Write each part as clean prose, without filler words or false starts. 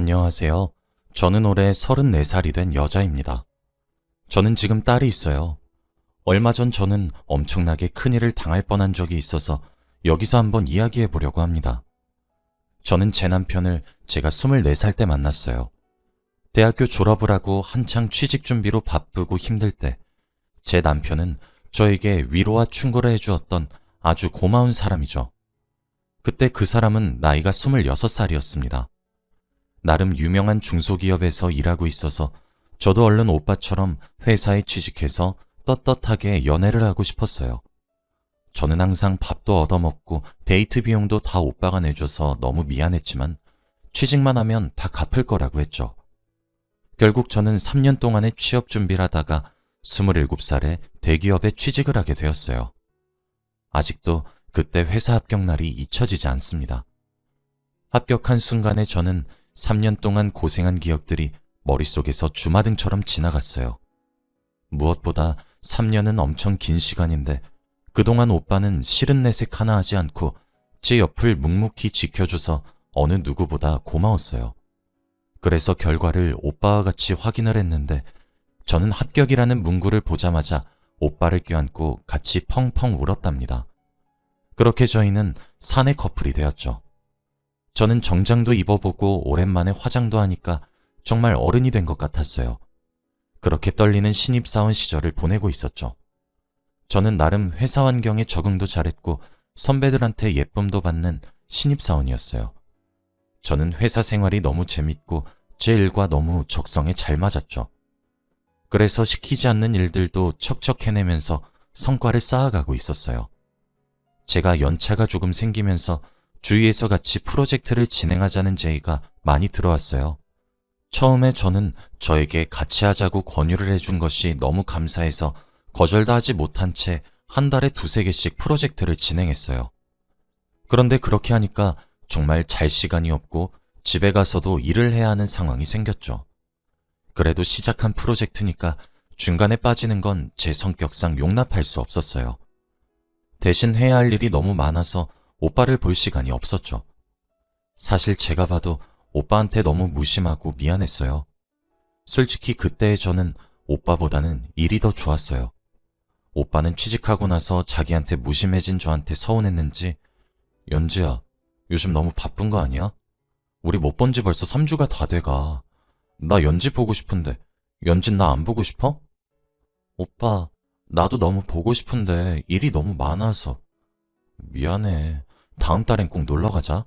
안녕하세요. 저는 올해 34살이 된 여자입니다. 저는 지금 딸이 있어요. 얼마 전 저는 엄청나게 큰일을 당할 뻔한 적이 있어서 여기서 한번 이야기해 보려고 합니다. 저는 제 남편을 제가 24살 때 만났어요. 대학교 졸업을 하고 한창 취직 준비로 바쁘고 힘들 때 제 남편은 저에게 위로와 충고를 해주었던 아주 고마운 사람이죠. 그때 그 사람은 나이가 26살이었습니다. 나름 유명한 중소기업에서 일하고 있어서 저도 얼른 오빠처럼 회사에 취직해서 떳떳하게 연애를 하고 싶었어요. 저는 항상 밥도 얻어먹고 데이트 비용도 다 오빠가 내줘서 너무 미안했지만 취직만 하면 다 갚을 거라고 했죠. 결국 저는 3년 동안의 취업 준비를 하다가 27살에 대기업에 취직을 하게 되었어요. 아직도 그때 회사 합격 날이 잊혀지지 않습니다. 합격한 순간에 저는 3년 동안 고생한 기억들이 머릿속에서 주마등처럼 지나갔어요. 무엇보다 3년은 엄청 긴 시간인데 그동안 오빠는 싫은 내색 하나 하지 않고 제 옆을 묵묵히 지켜줘서 어느 누구보다 고마웠어요. 그래서 결과를 오빠와 같이 확인을 했는데 저는 합격이라는 문구를 보자마자 오빠를 껴안고 같이 펑펑 울었답니다. 그렇게 저희는 사내 커플이 되었죠. 저는 정장도 입어보고 오랜만에 화장도 하니까 정말 어른이 된 것 같았어요. 그렇게 떨리는 신입사원 시절을 보내고 있었죠. 저는 나름 회사 환경에 적응도 잘했고 선배들한테 예쁨도 받는 신입사원이었어요. 저는 회사 생활이 너무 재밌고 제 일과 너무 적성에 잘 맞았죠. 그래서 시키지 않는 일들도 척척 해내면서 성과를 쌓아가고 있었어요. 제가 연차가 조금 생기면서 주위에서 같이 프로젝트를 진행하자는 제의가 많이 들어왔어요. 처음에 저는 저에게 같이 하자고 권유를 해준 것이 너무 감사해서 거절도 하지 못한 채 한 달에 2~3개씩 프로젝트를 진행했어요. 그런데 그렇게 하니까 정말 잘 시간이 없고 집에 가서도 일을 해야 하는 상황이 생겼죠. 그래도 시작한 프로젝트니까 중간에 빠지는 건 제 성격상 용납할 수 없었어요. 대신 해야 할 일이 너무 많아서 오빠를 볼 시간이 없었죠. 사실 제가 봐도 오빠한테 너무 무심하고 미안했어요. 솔직히 그때의 저는 오빠보다는 일이 더 좋았어요. 오빠는 취직하고 나서 자기한테 무심해진 저한테 서운했는지 연지야, 요즘 너무 바쁜 거 아니야? 우리 못 본 지 벌써 3주가 다 돼가. 나 연지 보고 싶은데 연진 나 안 보고 싶어? 오빠, 나도 너무 보고 싶은데 일이 너무 많아서. 미안해. 다음 달엔 꼭 놀러 가자.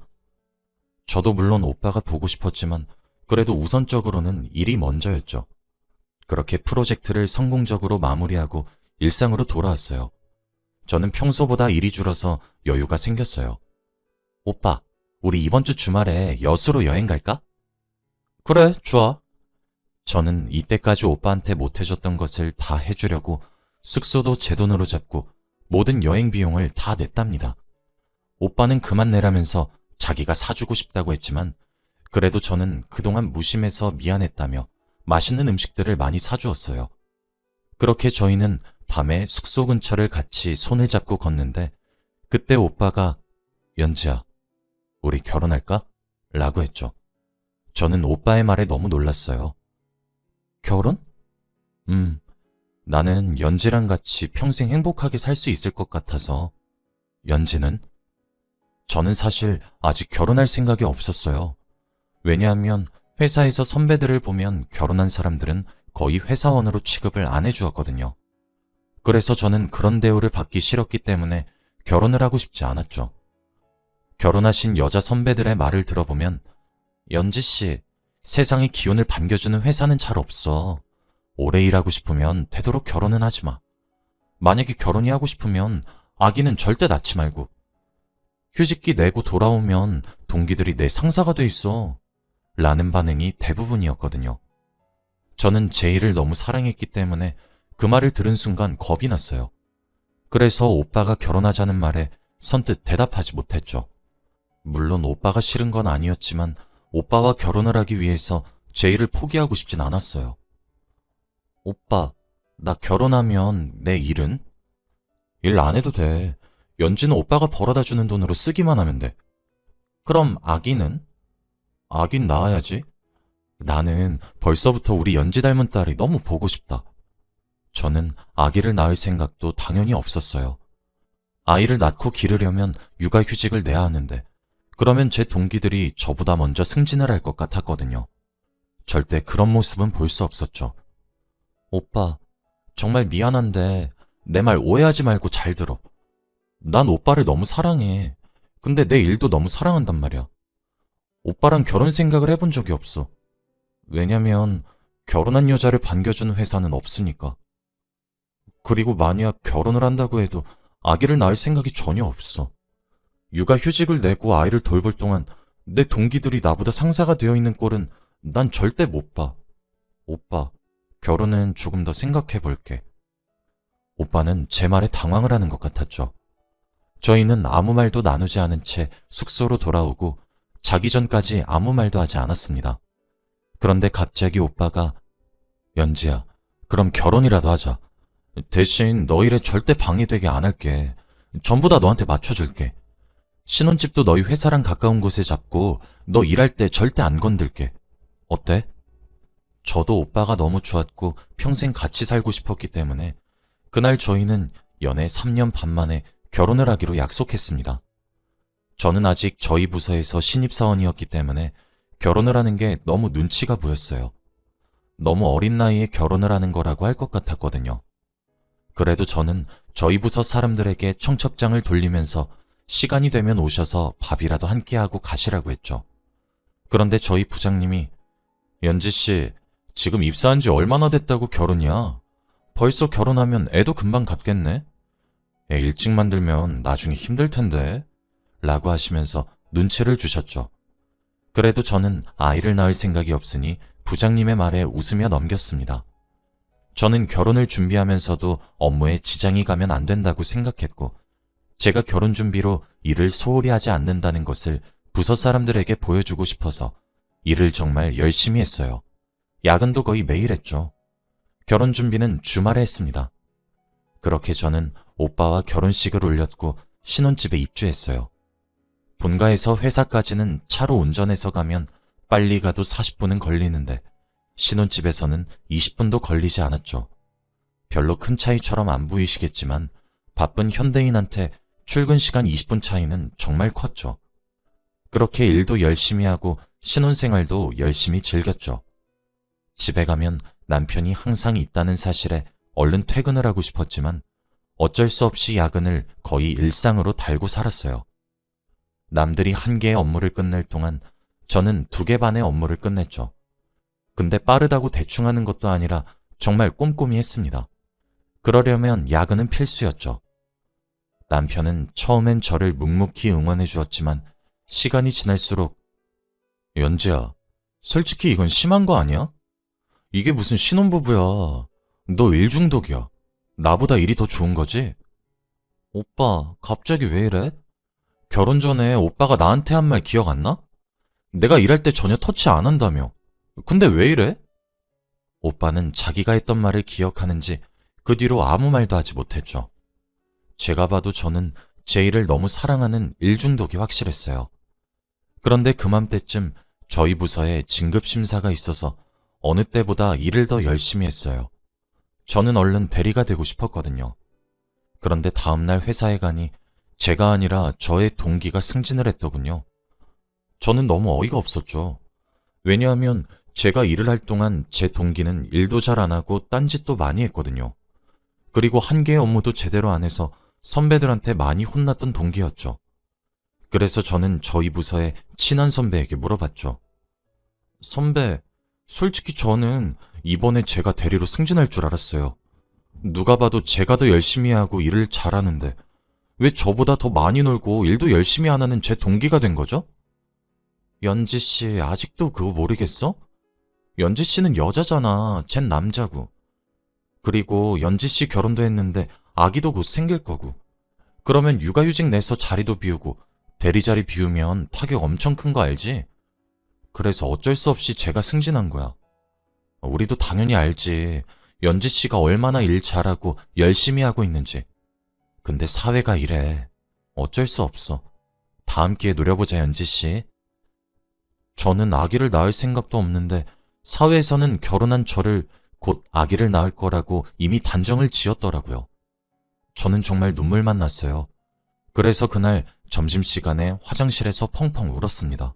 저도 물론 오빠가 보고 싶었지만 그래도 우선적으로는 일이 먼저였죠. 그렇게 프로젝트를 성공적으로 마무리하고 일상으로 돌아왔어요. 저는 평소보다 일이 줄어서 여유가 생겼어요. 오빠, 우리 이번 주 주말에 여수로 여행 갈까? 그래, 좋아. 저는 이때까지 오빠한테 못해줬던 것을 다 해주려고 숙소도 제 돈으로 잡고 모든 여행 비용을 다 냈답니다. 오빠는 그만 내라면서 자기가 사주고 싶다고 했지만 그래도 저는 그동안 무심해서 미안했다며 맛있는 음식들을 많이 사주었어요. 그렇게 저희는 밤에 숙소 근처를 같이 손을 잡고 걷는데 그때 오빠가 연지야, 우리 결혼할까? 라고 했죠. 저는 오빠의 말에 너무 놀랐어요. 결혼? 나는 연지랑 같이 평생 행복하게 살 수 있을 것 같아서. 연지는? 저는 사실 아직 결혼할 생각이 없었어요. 왜냐하면 회사에서 선배들을 보면 결혼한 사람들은 거의 회사원으로 취급을 안 해주었거든요. 그래서 저는 그런 대우를 받기 싫었기 때문에 결혼을 하고 싶지 않았죠. 결혼하신 여자 선배들의 말을 들어보면 연지씨, 세상에 기운을 반겨주는 회사는 잘 없어. 오래 일하고 싶으면 되도록 결혼은 하지 마. 만약에 결혼이 하고 싶으면 아기는 절대 낳지 말고. 휴직기 내고 돌아오면 동기들이 내 상사가 돼 있어. 라는 반응이 대부분이었거든요. 저는 제 일을 너무 사랑했기 때문에 그 말을 들은 순간 겁이 났어요. 그래서 오빠가 결혼하자는 말에 선뜻 대답하지 못했죠. 물론 오빠가 싫은 건 아니었지만 오빠와 결혼을 하기 위해서 제 일을 포기하고 싶진 않았어요. 오빠, 나 결혼하면 내 일은? 일 안 해도 돼. 연지는 오빠가 벌어다 주는 돈으로 쓰기만 하면 돼. 그럼 아기는? 아긴 낳아야지. 나는 벌써부터 우리 연지 닮은 딸이 너무 보고 싶다. 저는 아기를 낳을 생각도 당연히 없었어요. 아이를 낳고 기르려면 육아휴직을 내야 하는데, 그러면 제 동기들이 저보다 먼저 승진을 할 것 같았거든요. 절대 그런 모습은 볼 수 없었죠. 오빠, 정말 미안한데 내 말 오해하지 말고 잘 들어. 난 오빠를 너무 사랑해. 근데 내 일도 너무 사랑한단 말이야. 오빠랑 결혼 생각을 해본 적이 없어. 왜냐면 결혼한 여자를 반겨주는 회사는 없으니까. 그리고 만약 결혼을 한다고 해도 아기를 낳을 생각이 전혀 없어. 육아휴직을 내고 아이를 돌볼 동안 내 동기들이 나보다 상사가 되어 있는 꼴은 난 절대 못 봐. 오빠, 결혼은 조금 더 생각해 볼게. 오빠는 제 말에 당황을 하는 것 같았죠. 저희는 아무 말도 나누지 않은 채 숙소로 돌아오고 자기 전까지 아무 말도 하지 않았습니다. 그런데 갑자기 오빠가 연지야, 그럼 결혼이라도 하자. 대신 너 일에 절대 방해되게 안 할게. 전부 다 너한테 맞춰줄게. 신혼집도 너희 회사랑 가까운 곳에 잡고 너 일할 때 절대 안 건들게. 어때? 저도 오빠가 너무 좋았고 평생 같이 살고 싶었기 때문에 그날 저희는 연애 3년 반 만에 결혼을 하기로 약속했습니다. 저는 아직 저희 부서에서 신입사원이었기 때문에 결혼을 하는 게 너무 눈치가 보였어요. 너무 어린 나이에 결혼을 하는 거라고 할 것 같았거든요. 그래도 저는 저희 부서 사람들에게 청첩장을 돌리면서 시간이 되면 오셔서 밥이라도 함께하고 가시라고 했죠. 그런데 저희 부장님이 연지씨, 지금 입사한 지 얼마나 됐다고 결혼이야? 벌써 결혼하면 애도 금방 갖겠네? 애 일찍 만들면 나중에 힘들 텐데? 라고 하시면서 눈치를 주셨죠. 그래도 저는 아이를 낳을 생각이 없으니 부장님의 말에 웃으며 넘겼습니다. 저는 결혼을 준비하면서도 업무에 지장이 가면 안 된다고 생각했고, 제가 결혼 준비로 일을 소홀히 하지 않는다는 것을 부서 사람들에게 보여주고 싶어서 일을 정말 열심히 했어요. 야근도 거의 매일 했죠. 결혼 준비는 주말에 했습니다. 그렇게 저는 오빠와 결혼식을 올렸고 신혼집에 입주했어요. 본가에서 회사까지는 차로 운전해서 가면 빨리 가도 40분은 걸리는데 신혼집에서는 20분도 걸리지 않았죠. 별로 큰 차이처럼 안 보이시겠지만 바쁜 현대인한테 출근 시간 20분 차이는 정말 컸죠. 그렇게 일도 열심히 하고 신혼생활도 열심히 즐겼죠. 집에 가면 남편이 항상 있다는 사실에 얼른 퇴근을 하고 싶었지만 어쩔 수 없이 야근을 거의 일상으로 달고 살았어요. 남들이 한 개의 업무를 끝낼 동안 저는 2개 반의 업무를 끝냈죠. 근데 빠르다고 대충 하는 것도 아니라 정말 꼼꼼히 했습니다. 그러려면 야근은 필수였죠. 남편은 처음엔 저를 묵묵히 응원해 주었지만 시간이 지날수록 연지야, 솔직히 이건 심한 거 아니야? 이게 무슨 신혼부부야. 너 일 중독이야. 나보다 일이 더 좋은 거지? 오빠, 갑자기 왜 이래? 결혼 전에 오빠가 나한테 한 말 기억 안 나? 내가 일할 때 전혀 터치 안 한다며. 근데 왜 이래? 오빠는 자기가 했던 말을 기억하는지 그 뒤로 아무 말도 하지 못했죠. 제가 봐도 저는 제 일을 너무 사랑하는 일중독이 확실했어요. 그런데 그맘때쯤 저희 부서에 진급심사가 있어서 어느 때보다 일을 더 열심히 했어요. 저는 얼른 대리가 되고 싶었거든요. 그런데 다음날 회사에 가니 제가 아니라 저의 동기가 승진을 했더군요. 저는 너무 어이가 없었죠. 왜냐하면 제가 일을 할 동안 제 동기는 일도 잘 안 하고 딴짓도 많이 했거든요. 그리고 한 개의 업무도 제대로 안 해서 선배들한테 많이 혼났던 동기였죠. 그래서 저는 저희 부서의 친한 선배에게 물어봤죠. 선배, 솔직히 저는 이번에 제가 대리로 승진할 줄 알았어요. 누가 봐도 제가 더 열심히 하고 일을 잘하는데 왜 저보다 더 많이 놀고 일도 열심히 안 하는 제 동기가 된 거죠? 연지 씨, 아직도 그거 모르겠어? 연지 씨는 여자잖아. 쟨 남자고. 그리고 연지 씨 결혼도 했는데 아기도 곧 생길 거고. 그러면 육아휴직 내서 자리도 비우고 대리 자리 비우면 타격 엄청 큰 거 알지? 그래서 어쩔 수 없이 제가 승진한 거야. 우리도 당연히 알지. 연지 씨가 얼마나 일 잘하고 열심히 하고 있는지. 근데 사회가 이래. 어쩔 수 없어. 다음 기회에 노려보자, 연지 씨. 저는 아기를 낳을 생각도 없는데 사회에서는 결혼한 저를 곧 아기를 낳을 거라고 이미 단정을 지었더라고요. 저는 정말 눈물만 났어요. 그래서 그날 점심시간에 화장실에서 펑펑 울었습니다.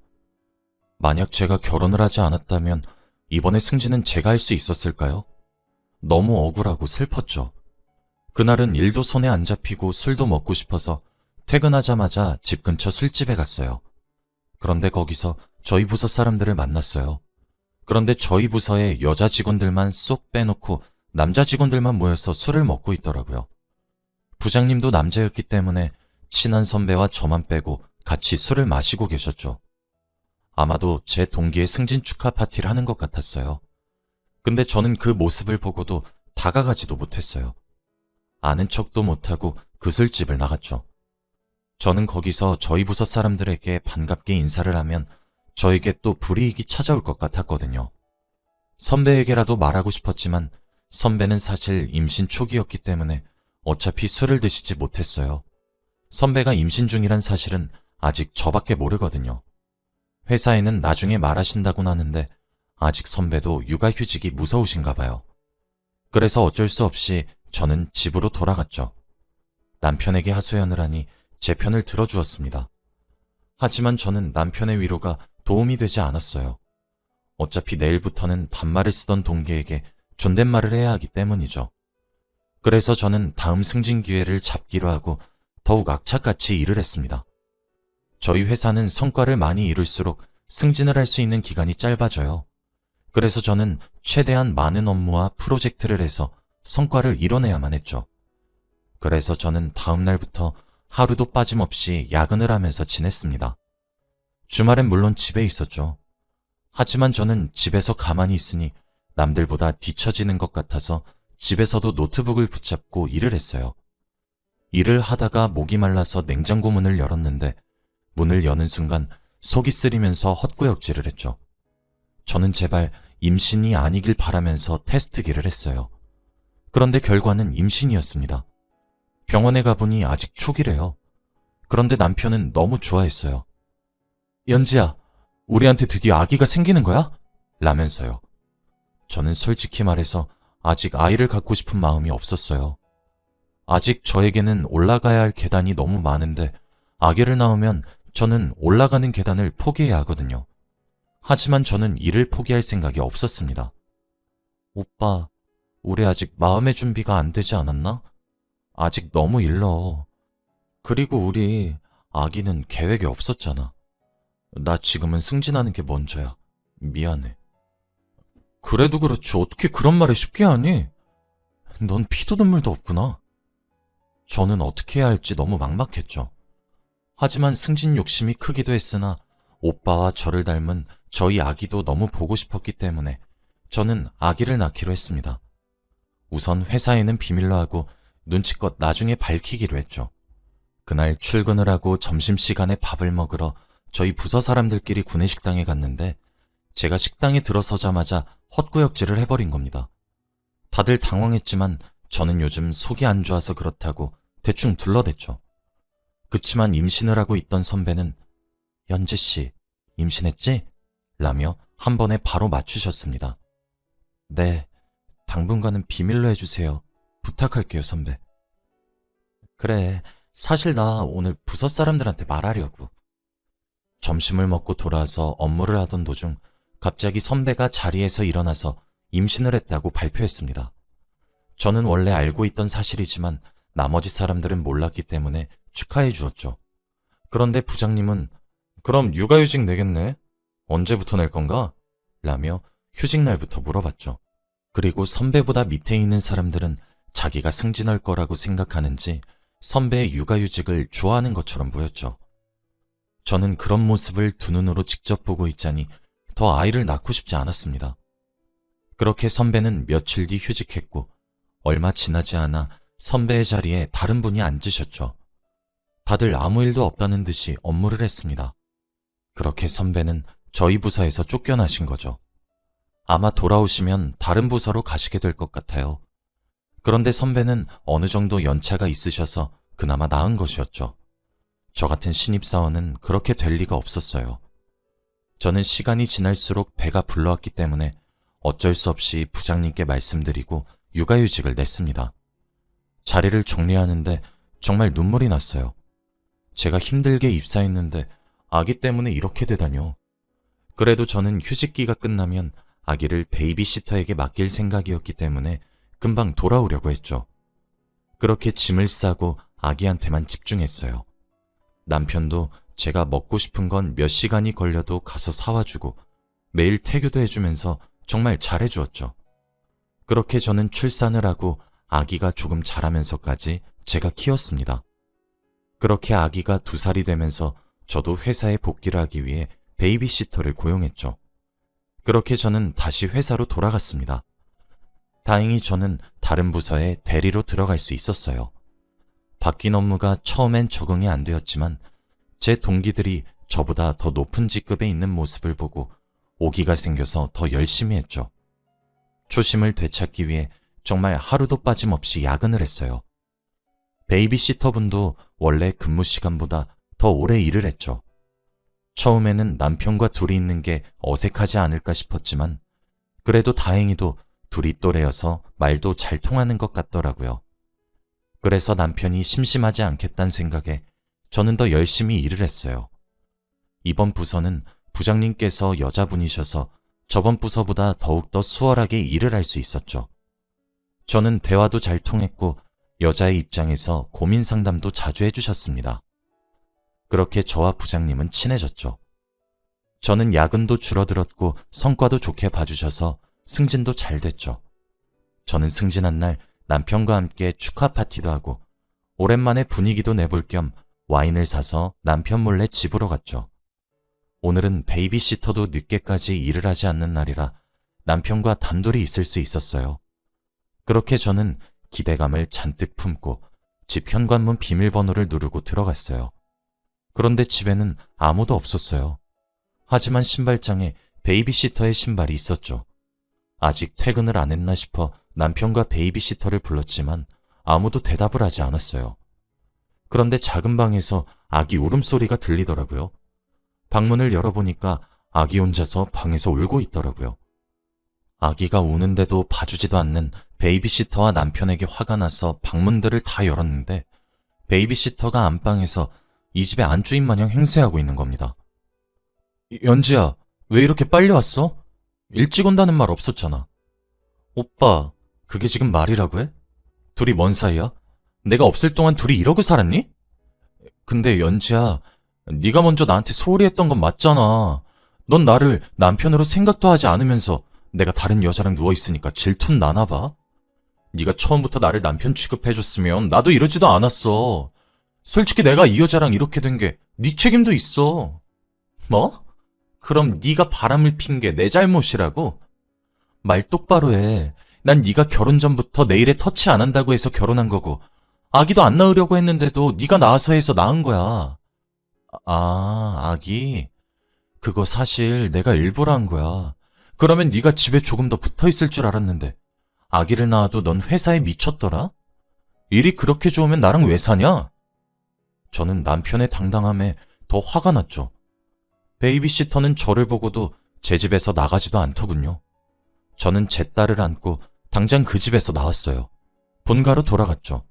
만약 제가 결혼을 하지 않았다면 이번에 승진은 제가 할 수 있었을까요? 너무 억울하고 슬펐죠. 그날은 일도 손에 안 잡히고 술도 먹고 싶어서 퇴근하자마자 집 근처 술집에 갔어요. 그런데 거기서 저희 부서 사람들을 만났어요. 그런데 저희 부서의 여자 직원들만 쏙 빼놓고 남자 직원들만 모여서 술을 먹고 있더라고요. 부장님도 남자였기 때문에 친한 선배와 저만 빼고 같이 술을 마시고 계셨죠. 아마도 제 동기의 승진 축하 파티를 하는 것 같았어요. 근데 저는 그 모습을 보고도 다가가지도 못했어요. 아는 척도 못하고 그 술집을 나갔죠. 저는 거기서 저희 부서 사람들에게 반갑게 인사를 하면 저에게 또 불이익이 찾아올 것 같았거든요. 선배에게라도 말하고 싶었지만 선배는 사실 임신 초기였기 때문에 어차피 술을 드시지 못했어요. 선배가 임신 중이란 사실은 아직 저밖에 모르거든요. 회사에는 나중에 말하신다곤 하는데 아직 선배도 육아휴직이 무서우신가 봐요. 그래서 어쩔 수 없이 저는 집으로 돌아갔죠. 남편에게 하소연을 하니 제 편을 들어주었습니다. 하지만 저는 남편의 위로가 도움이 되지 않았어요. 어차피 내일부터는 반말을 쓰던 동기에게 존댓말을 해야 하기 때문이죠. 그래서 저는 다음 승진 기회를 잡기로 하고 더욱 악착같이 일을 했습니다. 저희 회사는 성과를 많이 이룰수록 승진을 할 수 있는 기간이 짧아져요. 그래서 저는 최대한 많은 업무와 프로젝트를 해서 성과를 이뤄내야만 했죠. 그래서 저는 다음 날부터 하루도 빠짐없이 야근을 하면서 지냈습니다. 주말엔 물론 집에 있었죠. 하지만 저는 집에서 가만히 있으니 남들보다 뒤처지는 것 같아서 집에서도 노트북을 붙잡고 일을 했어요. 일을 하다가 목이 말라서 냉장고 문을 열었는데 문을 여는 순간 속이 쓰리면서 헛구역질을 했죠. 저는 제발 임신이 아니길 바라면서 테스트기를 했어요. 그런데 결과는 임신이었습니다. 병원에 가보니 아직 초기래요. 그런데 남편은 너무 좋아했어요. 연지야, 우리한테 드디어 아기가 생기는 거야? 라면서요. 저는 솔직히 말해서 아직 아이를 갖고 싶은 마음이 없었어요. 아직 저에게는 올라가야 할 계단이 너무 많은데 아기를 낳으면 저는 올라가는 계단을 포기해야 하거든요. 하지만 저는 일을 포기할 생각이 없었습니다. 오빠, 우리 아직 마음의 준비가 안 되지 않았나? 아직 너무 일러. 그리고 우리 아기는 계획이 없었잖아. 나 지금은 승진하는 게 먼저야. 미안해. 그래도 그렇지 어떻게 그런 말을 쉽게 하니? 넌 피도 눈물도 없구나. 저는 어떻게 해야 할지 너무 막막했죠. 하지만 승진 욕심이 크기도 했으나 오빠와 저를 닮은 저희 아기도 너무 보고 싶었기 때문에 저는 아기를 낳기로 했습니다. 우선 회사에는 비밀로 하고 눈치껏 나중에 밝히기로 했죠. 그날 출근을 하고 점심시간에 밥을 먹으러 저희 부서 사람들끼리 구내식당에 갔는데 제가 식당에 들어서자마자 헛구역질을 해버린 겁니다. 다들 당황했지만 저는 요즘 속이 안 좋아서 그렇다고 대충 둘러댔죠. 그치만 임신을 하고 있던 선배는 연지씨, 임신했지? 라며 한 번에 바로 맞추셨습니다. 네, 당분간은 비밀로 해주세요. 부탁할게요, 선배. 그래, 사실 나 오늘 부서 사람들한테 말하려고. 점심을 먹고 돌아와서 업무를 하던 도중 갑자기 선배가 자리에서 일어나서 임신을 했다고 발표했습니다. 저는 원래 알고 있던 사실이지만 나머지 사람들은 몰랐기 때문에 축하해 주었죠. 그런데 부장님은 그럼 육아휴직 내겠네? 언제부터 낼 건가? 라며 휴직 날부터 물어봤죠. 그리고 선배보다 밑에 있는 사람들은 자기가 승진할 거라고 생각하는지 선배의 육아휴직을 좋아하는 것처럼 보였죠. 저는 그런 모습을 두 눈으로 직접 보고 있자니 더 아이를 낳고 싶지 않았습니다. 그렇게 선배는 며칠 뒤 휴직했고 얼마 지나지 않아 선배의 자리에 다른 분이 앉으셨죠. 다들 아무 일도 없다는 듯이 업무를 했습니다. 그렇게 선배는 저희 부서에서 쫓겨나신 거죠. 아마 돌아오시면 다른 부서로 가시게 될 것 같아요. 그런데 선배는 어느 정도 연차가 있으셔서 그나마 나은 것이었죠. 저 같은 신입사원은 그렇게 될 리가 없었어요. 저는 시간이 지날수록 배가 불러왔기 때문에 어쩔 수 없이 부장님께 말씀드리고 육아휴직을 냈습니다. 자리를 정리하는데 정말 눈물이 났어요. 제가 힘들게 입사했는데 아기 때문에 이렇게 되다뇨. 그래도 저는 휴직기가 끝나면 아기를 베이비시터에게 맡길 생각이었기 때문에 금방 돌아오려고 했죠. 그렇게 짐을 싸고 아기한테만 집중했어요. 남편도 제가 먹고 싶은 건 몇 시간이 걸려도 가서 사와주고 매일 태교도 해주면서 정말 잘해주었죠. 그렇게 저는 출산을 하고 아기가 조금 자라면서까지 제가 키웠습니다. 그렇게 아기가 2살이 되면서 저도 회사에 복귀를 하기 위해 베이비시터를 고용했죠. 그렇게 저는 다시 회사로 돌아갔습니다. 다행히 저는 다른 부서에 대리로 들어갈 수 있었어요. 바뀐 업무가 처음엔 적응이 안 되었지만 제 동기들이 저보다 더 높은 직급에 있는 모습을 보고 오기가 생겨서 더 열심히 했죠. 초심을 되찾기 위해 정말 하루도 빠짐없이 야근을 했어요. 베이비시터분도 원래 근무 시간보다 더 오래 일을 했죠. 처음에는 남편과 둘이 있는 게 어색하지 않을까 싶었지만 그래도 다행히도 둘이 또래여서 말도 잘 통하는 것 같더라고요. 그래서 남편이 심심하지 않겠다는 생각에 저는 더 열심히 일을 했어요. 이번 부서는 부장님께서 여자분이셔서 저번 부서보다 더욱더 수월하게 일을 할 수 있었죠. 저는 대화도 잘 통했고 여자의 입장에서 고민 상담도 자주 해주셨습니다. 그렇게 저와 부장님은 친해졌죠. 저는 야근도 줄어들었고 성과도 좋게 봐주셔서 승진도 잘 됐죠. 저는 승진한 날 남편과 함께 축하 파티도 하고 오랜만에 분위기도 내볼 겸 와인을 사서 남편 몰래 집으로 갔죠. 오늘은 베이비시터도 늦게까지 일을 하지 않는 날이라 남편과 단둘이 있을 수 있었어요. 그렇게 저는 기대감을 잔뜩 품고 집 현관문 비밀번호를 누르고 들어갔어요. 그런데 집에는 아무도 없었어요. 하지만 신발장에 베이비시터의 신발이 있었죠. 아직 퇴근을 안 했나 싶어 남편과 베이비시터를 불렀지만 아무도 대답을 하지 않았어요. 그런데 작은 방에서 아기 울음소리가 들리더라고요. 방문을 열어보니까 아기 혼자서 방에서 울고 있더라고요. 아기가 우는데도 봐주지도 않는 베이비시터와 남편에게 화가 나서 방문들을 다 열었는데 베이비시터가 안방에서 이 집의 안주인 마냥 행세하고 있는 겁니다. 연지야, 왜 이렇게 빨리 왔어? 일찍 온다는 말 없었잖아. 오빠, 그게 지금 말이라고 해? 둘이 뭔 사이야? 내가 없을 동안 둘이 이러고 살았니? 근데 연지야, 네가 먼저 나한테 소홀히 했던 건 맞잖아. 넌 나를 남편으로 생각도 하지 않으면서 내가 다른 여자랑 누워있으니까 질투는 나나 봐. 네가 처음부터 나를 남편 취급해줬으면 나도 이러지도 않았어. 솔직히 내가 이 여자랑 이렇게 된 게 네 책임도 있어. 뭐? 그럼 네가 바람을 핀 게 내 잘못이라고? 말 똑바로 해. 난 네가 결혼 전부터 내 일에 터치 안 한다고 해서 결혼한 거고 아기도 안 낳으려고 했는데도 네가 낳아서 해서 낳은 거야. 아, 아기? 그거 사실 내가 일부러 한 거야. 그러면 네가 집에 조금 더 붙어 있을 줄 알았는데 아기를 낳아도 넌 회사에 미쳤더라? 일이 그렇게 좋으면 나랑 왜 사냐? 저는 남편의 당당함에 더 화가 났죠. 베이비시터는 저를 보고도 제 집에서 나가지도 않더군요. 저는 제 딸을 안고 당장 그 집에서 나왔어요. 본가로 돌아갔죠.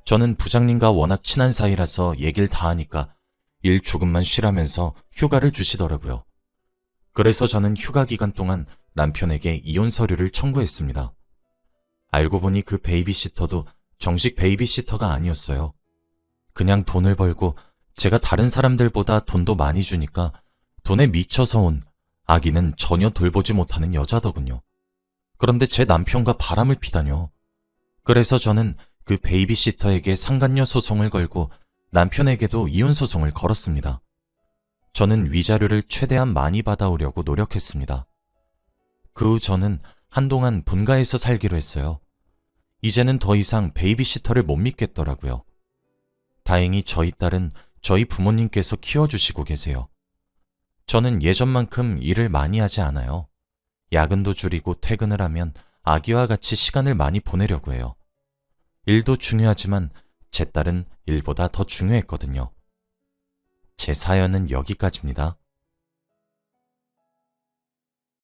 저는 부장님과 워낙 친한 사이라서 얘기를 다 하니까 일 조금만 쉬라면서 휴가를 주시더라고요. 그래서 저는 휴가 기간 동안 남편에게 이혼 서류를 청구했습니다. 알고 보니 그 베이비시터도 정식 베이비시터가 아니었어요. 그냥 돈을 벌고 제가 다른 사람들보다 돈도 많이 주니까 돈에 미쳐서 온 아기는 전혀 돌보지 못하는 여자더군요. 그런데 제 남편과 바람을 피다뇨. 그래서 저는 그 베이비시터에게 상간녀 소송을 걸고 남편에게도 이혼 소송을 걸었습니다. 저는 위자료를 최대한 많이 받아오려고 노력했습니다. 그 후 저는 한동안 본가에서 살기로 했어요. 이제는 더 이상 베이비시터를 못 믿겠더라고요. 다행히 저희 딸은 저희 부모님께서 키워주시고 계세요. 저는 예전만큼 일을 많이 하지 않아요. 야근도 줄이고 퇴근을 하면 아기와 같이 시간을 많이 보내려고 해요. 일도 중요하지만 제 딸은 일보다 더 중요했거든요. 제 사연은 여기까지입니다.